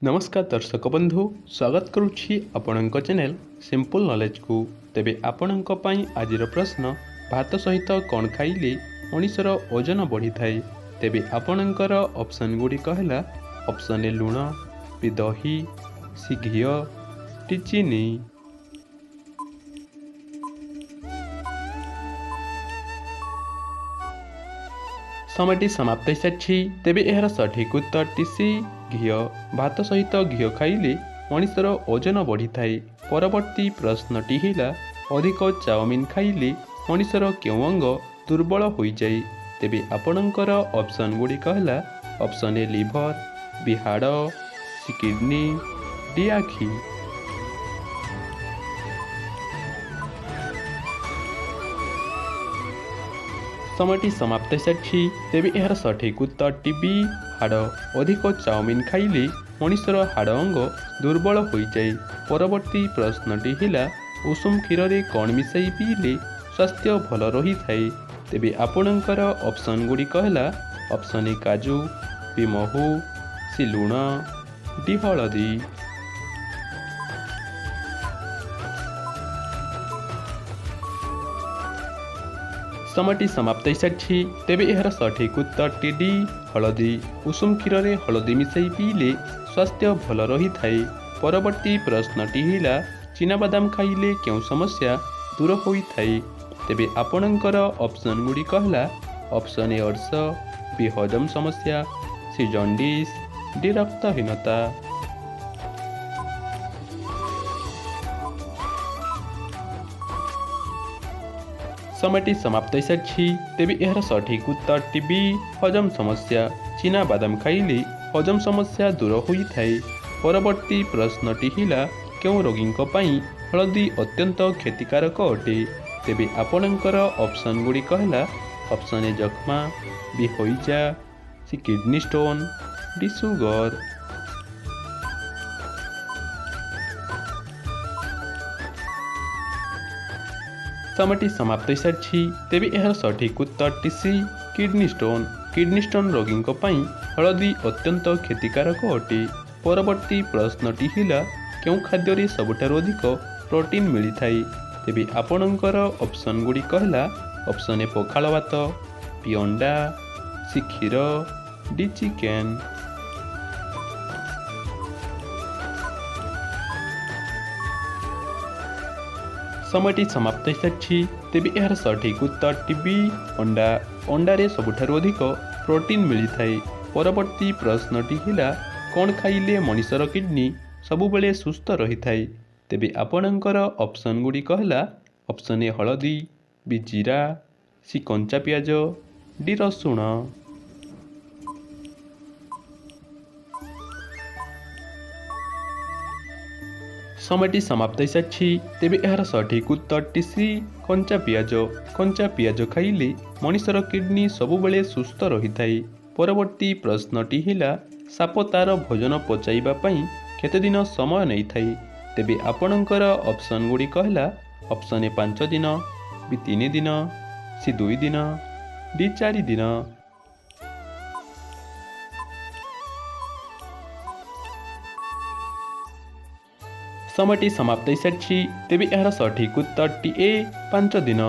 नमस्कार दर्शक बंधु स्वागत करुछि आपणक चैनल सिंपल नॉलेज को। तेबे आपणक पई आजिर प्रश्न भात सहित कौन खाइले मनीषर ओजन बढ़ी थाए। तेबे आपणकर ऑप्शन गुडी कहला ऑप्शन ए लुण, बी दही, सी घी, डी चीनी। समयटी समाप्त होइसारिछि। तेबे एहार सठिक उत्तरटी सी घी। भात सहित घी खाइले मनीषर ओजन बढ़ी थाए। परवर्ती प्रश्नटी हिला अधिक चाउमिन खाइले मनीषर केउं अंग दुर्बल होई जाए। तेबे आपणकर ऑप्शन गुडी कहला ऑप्शन ए लिभर, बी हाड़, सी किडनी, डी आखि। समयटी समाप्त होइसारिछि। तेबे एहार सठिक उत्तरटी बी हाड़। अधिक चाउमिन खाइले मनीषर हाड़ अंग दुर्बल होई जाए। परवर्ती प्रश्नटी हिला उषुम क्षीर रे कौन मिसाई पीले स्वास्थ्य भल रही थाए। तेबे आपणकर ऑप्शन गुडी कहला ऑप्शन ए काजू, बी महू, सी लुण, डी हलदी। समयटी समाप्त होइसारिछि। तेबे एहार सठिक उत्तरटी डी हलदी। उषुम क्षीर रे हलदी मिसाई पीले स्वास्थ्य भल रही थाए। परवर्ती प्रश्नटी हिला चीनाबादाम खाइले केउं समस्या दूर होई थाए। तेबे आपणकर ऑप्शन गुडी कहला ऑप्शन ए अर्श, बी हजम समस्या, सी जॉन्डिस, डी रक्तहीनता। समयटी समाप्त होइसारिछि। तेबे एहार सठिक उत्तरटी बी हजम समस्या। चीना बादाम खाइले हजम समस्या दूर होई थाए। परवर्ती प्रश्नटी हिला केउं रोगींक पई हलदी अत्यंत क्षतिकारक अटे। तेबे आपणकर ऑप्शन गुडी कहला ऑप्शन ए जख्मा, बी होइजा, c kidney stone, d sugar. समयटी समाप्त होइसारिछि। तेबे एहार सठिक उत्तरटी c kidney stone. Kidney stone रोगींक पई हलदी अत्यंत क्षतिकारक अटे। परवर्ती प्रश्नटी हिला केउं खाद्य सबुठारु अधिक प्रोटीन मिली थाए। तेबे आपणकर ऑप्शन गुडी कहला ऑप्शन ए पखाल भात, बी अंडा, सी क्षीर, डी चिकेन। समयटी समाप्त होइसारिछि। तेबे एहार सठिक उत्तरटी बी अंडा। अंडारे सबुठारु अधिक प्रोटीन मिली थाए। परवर्ती प्रश्नटी हिला कौन खाइले मनीषर किडनी सबुबेले सुस्थ रही थाए। तेबे आपणकर ऑप्शन गुडी कहला ऑप्शन ए हलदी, बी जीरा, सी कंचा पियाज, डी रसुण। समयटी समाप्त होइसारिछि। तेबे एहार सठिक उत्तरटी सी कंचा पियाज। कंचा पियाज खाइले मनीषर किडनी सबुबेले सुस्थ रही थाए। परवर्ती प्रश्नटी हिला साप तार भोजन पचाइबा पई केते दिन समय नै थाए। तेबे आपणकर ऑप्शन गुडी कहला ऑप्शन ए 5 दिन, बी 3 दिन, सी 2 दिन, डी 4 दिन। समयटी समाप्त होइसारिछि। तेबे एहार सठिक उत्तरटी ए 5 दिन।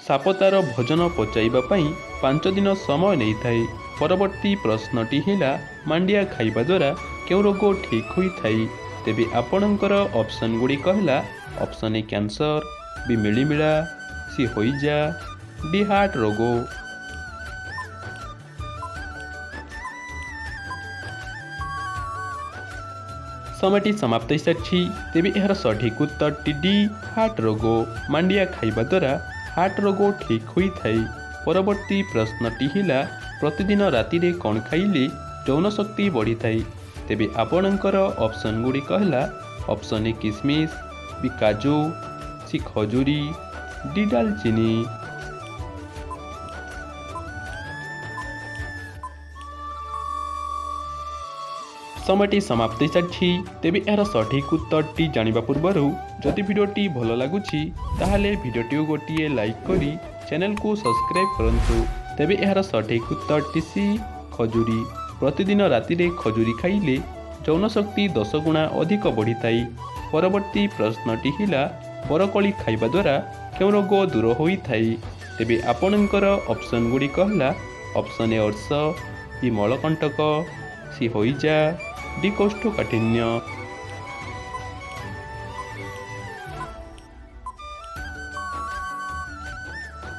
साप तार भोजन पचाइबा पई 5 दिन समय नै थाए। परवर्ती प्रश्नटी हिला मांडिया खाइबा द्वारा केउं रोग ठीक होई थाए। तेबे आपणकर ऑप्शन गुडी कहला ऑप्शन ए कैंसर, बी मिलीमिला, सी होइजा, डी हार्ट रोग। समयटी समाप्त होइसारिछि। तेबे एहार सठिक उत्तरटी डी हार्ट रोग। मांडिया खाइबा द्वारा हार्ट रोग ठीक होई थाए। परवर्ती प्रश्नटी हिला प्रतिदिन राति रे कौन खाइले यौन शक्ति बढ़ी थाए। तेबे आपणकर ऑप्शन गुडी कहला ऑप्शन ए किसमिस, बी काजू, सी खजूरी, डी दालचीनी। समयटी समाप्त होइसारिछि। तेबे एहार सठिक उत्तरटी जानिबा पूर्वरु जदि भिडियोटी भल लागुछि ताहाले भिडियोटी गोटिए लाइक करी चैनल को सब्सक्राइब करंतु। तेबे एहार सठिक उत्तरटी सी खजूरी। प्रतिदिन राति रे खजूरी खाइले ଯୌନଶକ୍ତି 10 ଗୁଣା ଅଧିକ ବଢ଼ିଥାଏ। ପରବର୍ତ୍ତୀ ପ୍ରଶ୍ନଟି ହେଲା ବରକୋଳି ଖାଇବା ଦ୍ୱାରା କେଉଁ ରୋଗ ଦୂର ହୋଇଥାଏ? ତେବେ ଆପଣଙ୍କର ଅପସନ୍ ଗୁଡ଼ିକ ହେଲା ଅପସନ୍ ଏ ଅର୍ଶ, ଇ ମଳକଣ୍ଟକ, ସି ହଇଜା, ଡି କୋଷ୍ଠକାଠିନ୍ୟ।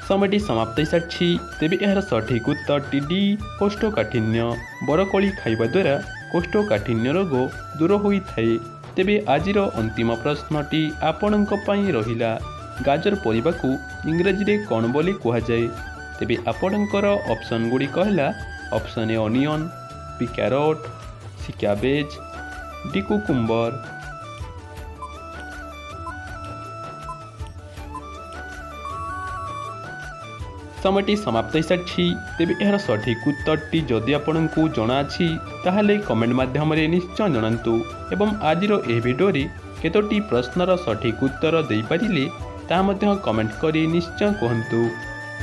ସମୟଟି ସମାପ୍ତ ହୋଇସାରିଛି। ତେବେ ଏହାର ସଠିକ୍ ଉତ୍ତରଟି ଡି କୋଷ୍ଠକାଠିନ୍ୟ। ବରକୋଳି ଖାଇବା ଦ୍ୱାରା କୋଷ୍ଠକାଠିନ୍ୟ ରୋଗ ଦୂର ହୋଇଥାଏ। ତେବେ ଆଜିର ଅନ୍ତିମ ପ୍ରଶ୍ନଟି ଆପଣଙ୍କ ପାଇଁ ରହିଲା ଗାଜର ପରିବାକୁ ଇଂରାଜୀରେ କ'ଣ ବୋଲି କୁହାଯାଏ? ତେବେ ଆପଣଙ୍କର ଅପସନ୍ ଗୁଡ଼ିକ ହେଲା option a onion, b carrot, c cabbage, d cucumber. ସମୟଟି ସମାପ୍ତ ହୋଇସାରିଛି। ତେବେ ଏହାର ସଠିକ୍ ଉତ୍ତରଟି ଯଦି ଆପଣଙ୍କୁ ଜଣାଅଛି ତାହେଲେ କମେଣ୍ଟ ମାଧ୍ୟମରେ ନିଶ୍ଚୟ ଜଣାନ୍ତୁ ଏବଂ ଆଜିର ଏହି ଭିଡ଼ିଓରେ କେତୋଟି ପ୍ରଶ୍ନର ସଠିକ୍ ଉତ୍ତର ଦେଇପାରିଲେ ତାହା ମଧ୍ୟ କମେଣ୍ଟ କରି ନିଶ୍ଚୟ କୁହନ୍ତୁ।